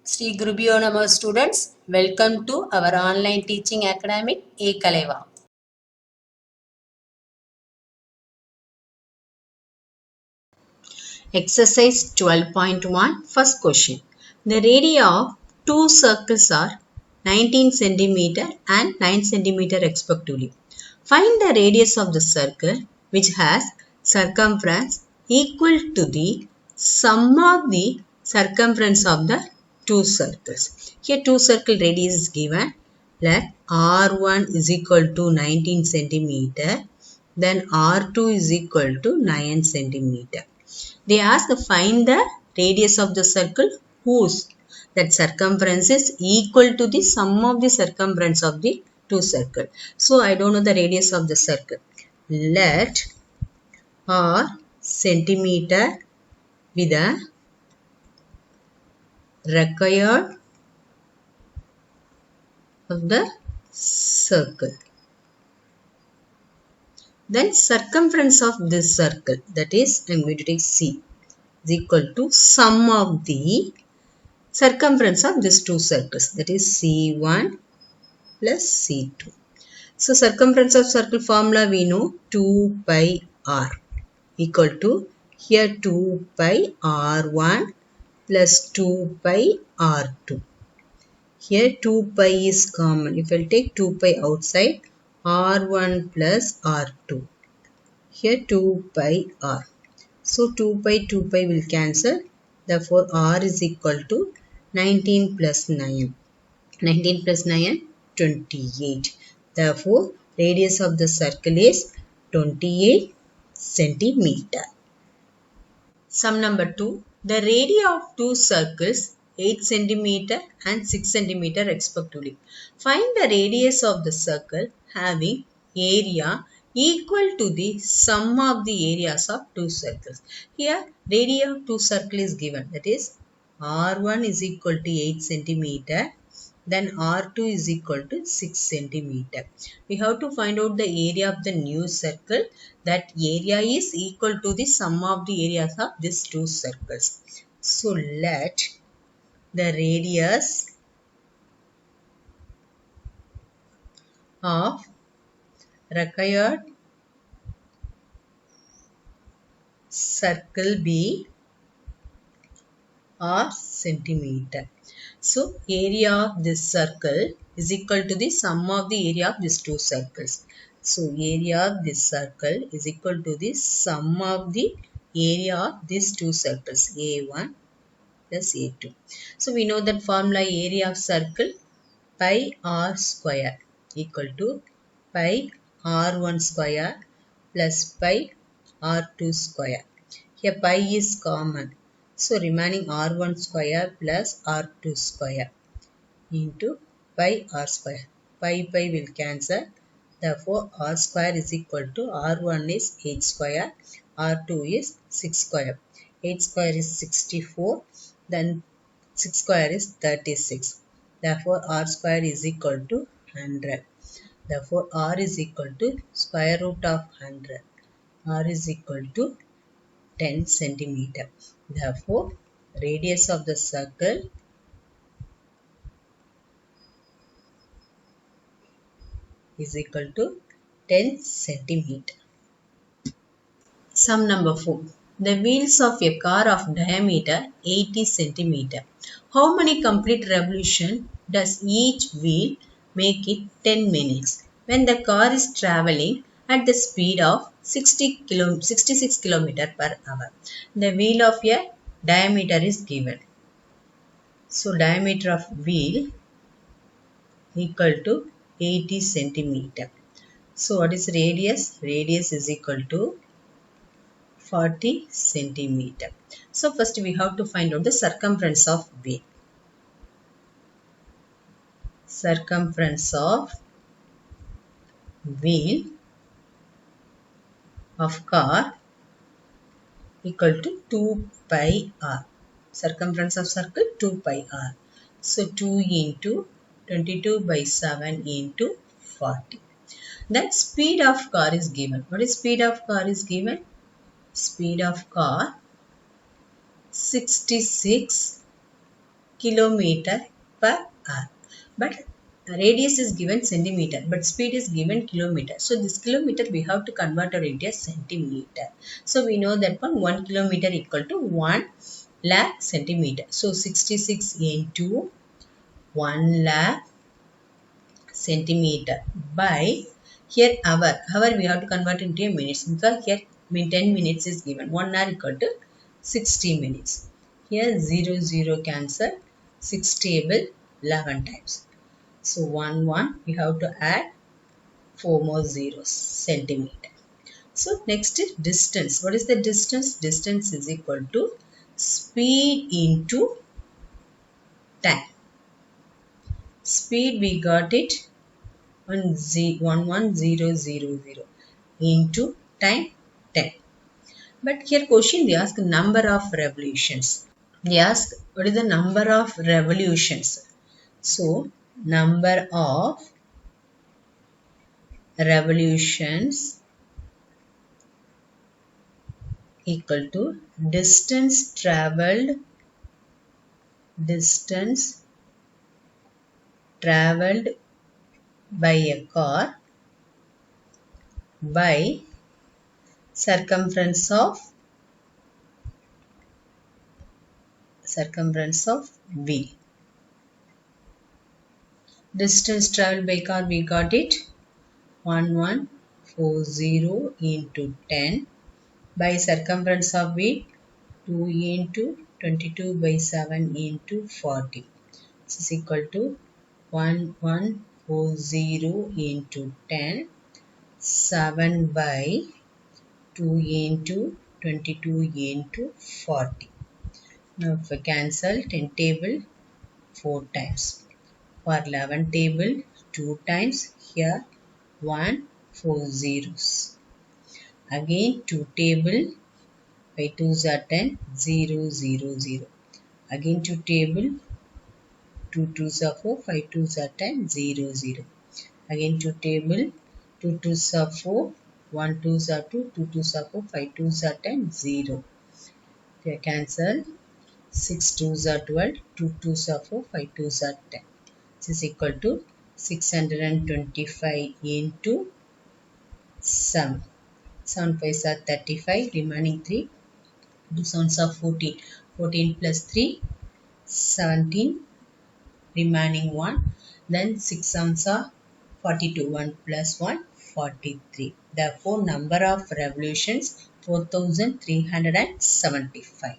Sri Gurubhyo Namah students, welcome to our online teaching academic E-Kaleva. Exercise 12.1 First question. The radii of two circles are 19 cm and 9 cm respectively. Find the radius of the circle which has circumference equal to the sum of the circumference of the two circles. Here two circle radius is given. Let R1 is equal to 19 cm, then R2 is equal to 9 cm. They ask to find the radius of the circle whose that circumference is equal to the sum of the circumference of the two circles. So I don't know the radius of the circle. Let R centimeter be the required of the circle. Then circumference of this circle, that is I am going to take C, is equal to sum of the circumference of these two circles, that is C1 plus C2. So circumference of circle formula we know 2 pi r equal to here 2 pi r1 plus 2 pi r2. Here 2 pi is common. If I take 2 pi outside, r1 plus r2. Here 2 pi r. So 2 pi will cancel. Therefore r is equal to 19 plus 9. 19 plus 9, 28. Therefore, radius of the circle is 28 centimeter. Sum number 2. The radii of two circles 8 centimeter and 6 centimeter respectively. Find the radius of the circle having area equal to the sum of the areas of two circles. Here, radii of two circles is given. That is, R1 is equal to 8 centimeter. Then R2 is equal to 6 centimeter. We have to find out the area of the new circle. That area is equal to the sum of the areas of these two circles. So let the radius of required circle be r centimeter. So area of this circle is equal to the sum of the area of these two circles. So area of this circle is equal to the sum of the area of these two circles, A1 plus A2. So we know that formula area of circle pi r square equal to pi r1 square plus pi r2 square. Here pi is common. So remaining r1 square plus r2 square into pi r square. Pi will cancel. Therefore r square is equal to r1 is 8 square, r2 is 6 square. 8 square is 64. Then 6 square is 36. Therefore r square is equal to 100. Therefore r is equal to square root of 100. R is equal to 10 centimeter. Therefore, radius of the circle is equal to 10 centimeter. Sum number 4. The wheels of a car of diameter 80 centimeter. How many complete revolution does each wheel make in 10 minutes when the car is traveling at the speed of 66 km per hour? The wheel of a diameter is given. So diameter of wheel equal to 80 centimeter. So what is radius? Radius is equal to 40 centimeter. So first we have to find out the circumference of wheel. Circumference of wheel of car equal to 2 pi r. Circumference of circle 2 pi r. So 2 into 22 by 7 into 40. Then speed of car is given. What is speed of car is given? Speed of car 66 kilometer per hour. But radius is given centimeter, but speed is given kilometer. So this kilometer we have to convert it into a centimeter. So we know that 1 kilometer equal to 1 lakh centimeter. So 66 into 1 lakh centimeter by, here hour we have to convert into a minutes, because here 10 minutes is given. 1 hour equal to 60 minutes. Here 0 cancel, 6 table 11 times. So 1 we have to add 4 more zeros, centimeter. So next is distance. What is the distance? Distance is equal to speed into time. Speed we got it 11000 into time 10. But here question they ask number of revolutions. They ask what is the number of revolutions. So number of revolutions equal to distance traveled by a car by circumference of V. Distance traveled by car we got it 1140 into 10 by circumference of V 2 into 22 by 7 into 40. This is equal to 1140 into 10, 7 by 2 into 22 into 40. Now if we cancel 10 table 4 times. For 11 table 2 times, here 1 4 zeros. Again 2 table 5 2s are 10 0 0 0. Again 2 table 2 2s are 4 5 2s are 10 0 0. Again 2 table 2 2s are 4 1 2s are 2 2 2s are 4 5 2s are 10 0. They cancel 6 2s are 12 2 2s are 4 5 2s are 10. This is equal to 625 into 7. 7 5s are 35, remaining 3. 2 7s are 14. 14 plus 3, 17, remaining 1. Then 6 7s are 42. 1 plus 1, 43. Therefore, number of revolutions 4375.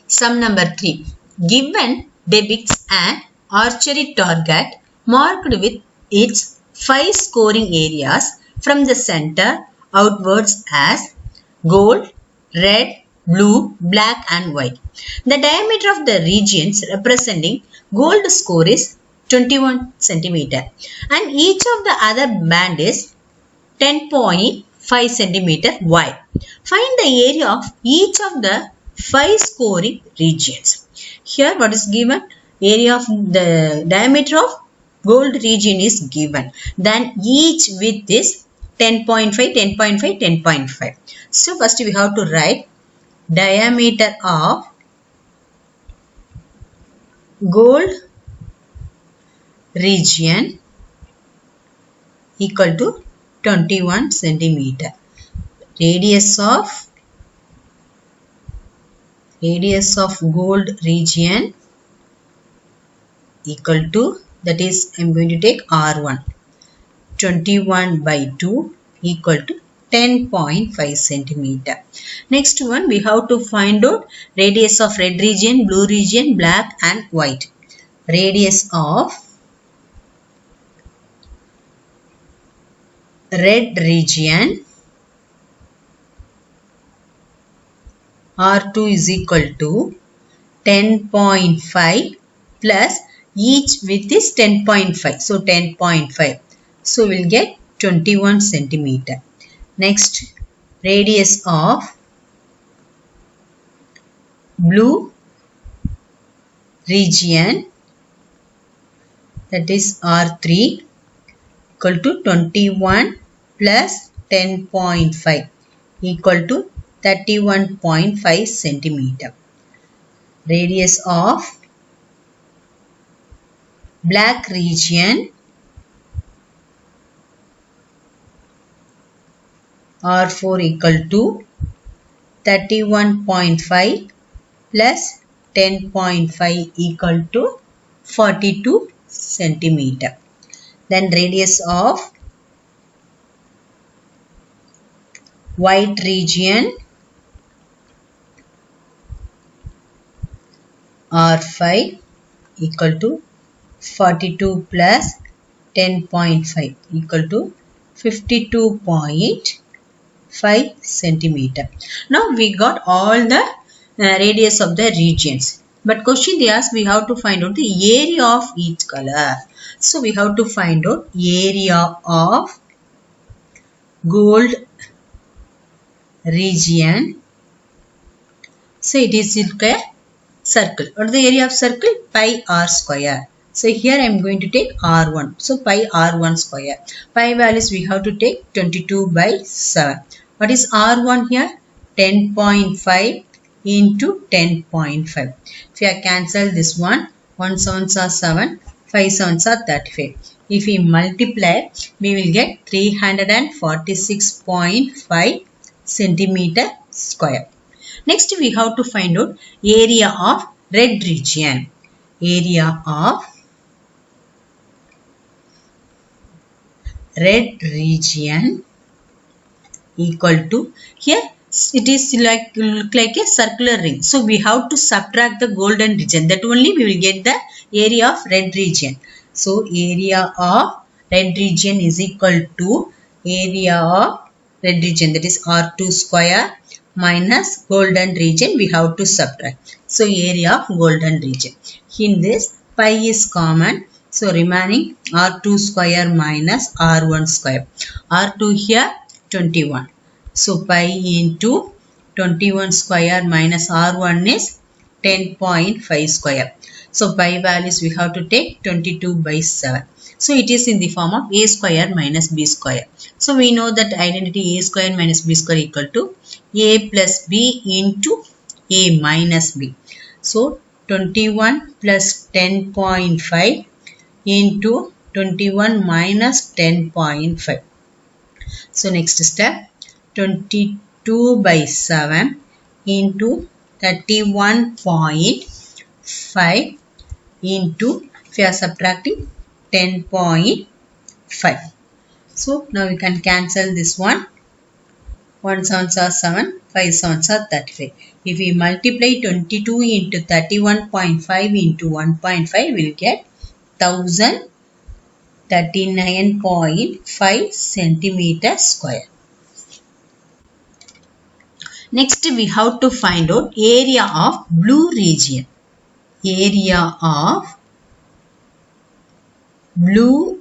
Sum number 3. Given depicts an archery target marked with its 5 scoring areas from the center outwards as gold, red, blue, black and white. The diameter of the regions representing gold score is 21 cm and each of the other band is 10.5 cm wide. Find the area of each of the 5 scoring regions. Here what is given? Area of the diameter of gold region is given. Then each width is 10.5, 10.5, 10.5. So first we have to write diameter of gold region equal to 21 centimeter. Radius of gold region equal to, that is I am going to take R1. 21 by 2 equal to 10.5 centimeter. Next one we have to find out radius of red region, blue region, black and white. Radius of red region R2 is equal to 10.5 plus each width is 10.5. So 10.5. So we'll get 21 centimeter. Next, radius of blue region, that is R3 equal to 21 plus 10.5 equal to 31.5 centimeter. radius of black region R4 equal to 31.5 plus 10.5 equal to 42 centimeter. Then radius of white region R5 equal to 42 plus 10.5 equal to 52.5 centimeter. Now we got all the radius of the regions. But question they ask, we have to find out the area of each color. So we have to find out area of gold region. So it is like a circle. What is the area of circle? Pi r square. So here I am going to take r1. So pi r1 square. Pi values we have to take 22 by 7. What is r1 here? 10.5 into 10.5. If you cancel this one, 1 7s are 7, 5 7s are 35. If we multiply, we will get 346.5 centimeter square. Next, we have to find out area of red region. Area of red region equal to, here it is look like a circular ring. So we have to subtract the golden region. That only we will get the area of red region. So area of red region is equal to area of red region, that is R2 square minus golden region we have to subtract. So area of golden region. In this pi is common. So remaining R2 square minus R1 square. R2 here 21. So pi into 21 square minus R1 is 10.5 square. So pi values we have to take 22 by 7. So it is in the form of a square minus b square. So we know that identity a square minus b square equal to a plus b into a minus b. So 21 plus 10.5 into 21 minus 10.5. So next step, 22 by 7 into 31.5 into, if you are subtracting, 10.5. So now we can cancel this one. 1 7s are 7, 5 7s are 35. If we multiply 22 into 31.5 into 1.5, we will get 1039.5 centimeter square. Next we have to find out area of blue region. Area of blue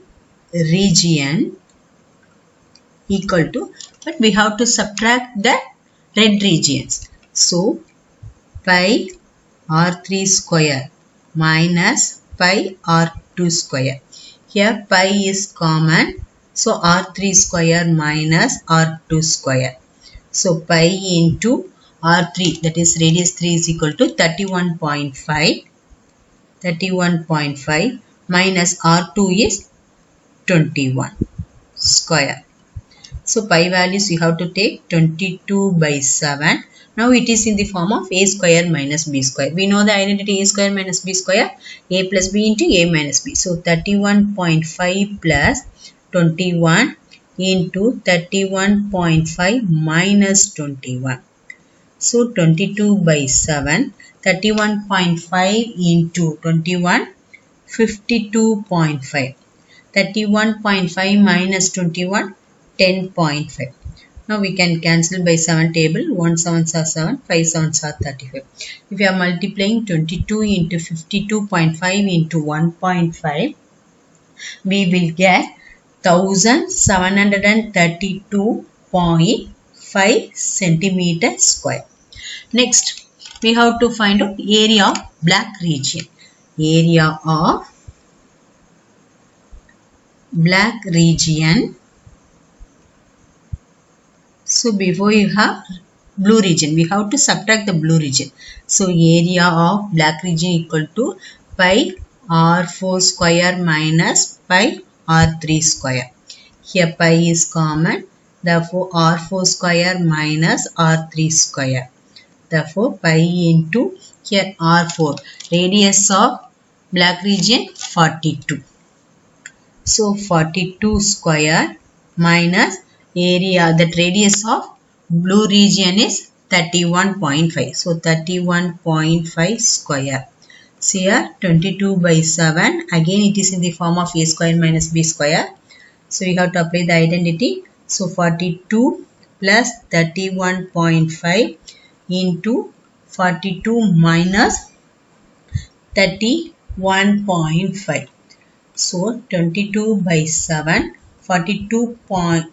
region equal to, but we have to subtract the red regions. So pi r3 square minus pi r2 square. Here pi is common. So r3 square minus r2 square. So pi into r3, that is radius 3 is equal to 31.5 minus r2 is 21 square. So pi values you have to take 22 by 7. Now it is in the form of a square minus b square. We know the identity a square minus b square, a plus b into a minus b. So 31.5 plus 21 into 31.5 minus 21. So 22 by 7, 31.5 into 21, 52.5. 31.5 minus 21, 10.5. Now we can cancel by 7 table. 1 7s are 7, 5 7s are 35. If you are multiplying 22 into 52.5 into 1.5, we will get 1732.5 centimeter square. Next, we have to find out area of black region. Area of black region. So before you have blue region. We have to subtract the blue region. So area of black region equal to pi r4 square minus pi r3 square. Here pi is common. Therefore r4 square minus r3 square. Therefore pi into here r4. Radius of black region 42. So 42 square minus area, that radius of blue region is 31.5. So 31.5 square. So here 22 by 7. Again it is in the form of a square minus b square. So we have to apply the identity. So 42 plus 31.5 into 42 minus 31.5. So 22 by 7, 42 plus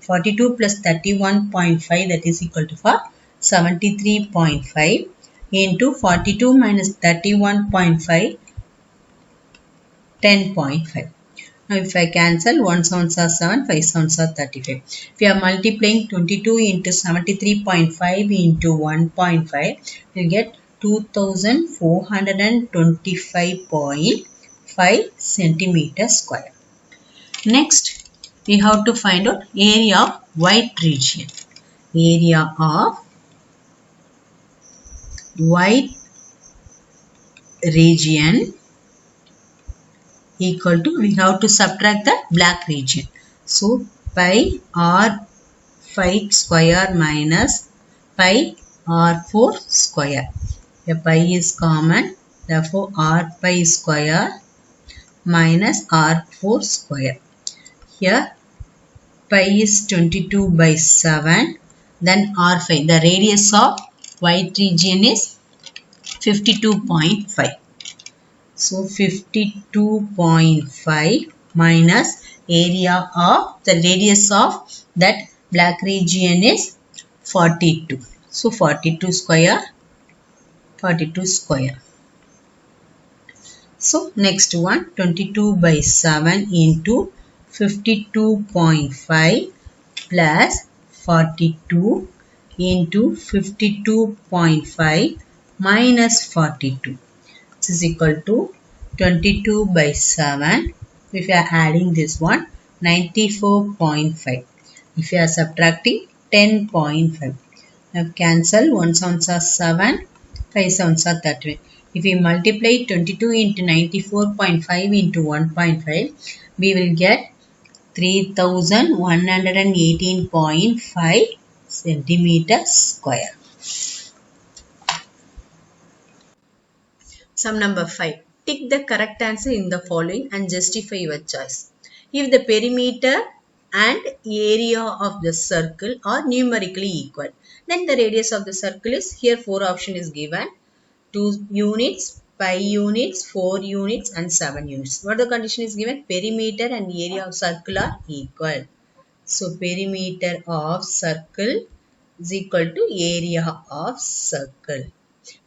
31.5, that is equal to 73.5 into 42 minus 31.5, 10.5. Now if I cancel 1 sevens are 7, 5 sevens are 35. If we are multiplying 22 into 73.5 into 1.5, we will get 2425.5 centimeter square. Next, we have to find out area of white region. Area of white region equal to, we have to subtract the black region. So, pi r5 square minus pi r4 square. The pi is common. Therefore, r pi square minus r4 square. Here pi is 22 by 7. Then r5. The radius of white region is 52.5. So 52.5 minus area of the radius of that black region is 42. So 42 square. 42 square. So next one, 22 by 7 into 52.5 plus 42 into 52.5 minus 42. This is equal to 22 by 7. If you are adding this one, 94.5. If you are subtracting 10.5. Now cancel 1 sevens are 7, 5 sevens are 31. If we multiply 22 into 94.5 into 1.5, we will get 3118.5 centimeter square. Sum number 5. Tick the correct answer in the following and justify your choice. If the perimeter and area of the circle are numerically equal, then the radius of the circle is, here 4 option is given. 2 units, 5 units, 4 units and 7 units. What the condition is given? Perimeter and area of circle are equal. So perimeter of circle is equal to area of circle.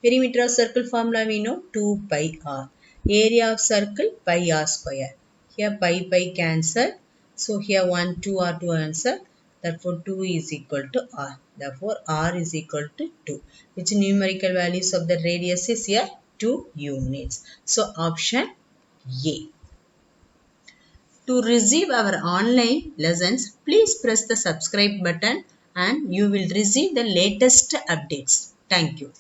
Perimeter of circle formula we know 2 pi r. Area of circle pi r square. Here pi cancel. So here 1 2 are to answer. Therefore 2 is equal to r. Therefore r is equal to 2. Which numerical values of the radius is here? 2 units. So option A. To receive our online lessons, please press the subscribe button and you will receive the latest updates. Thank you.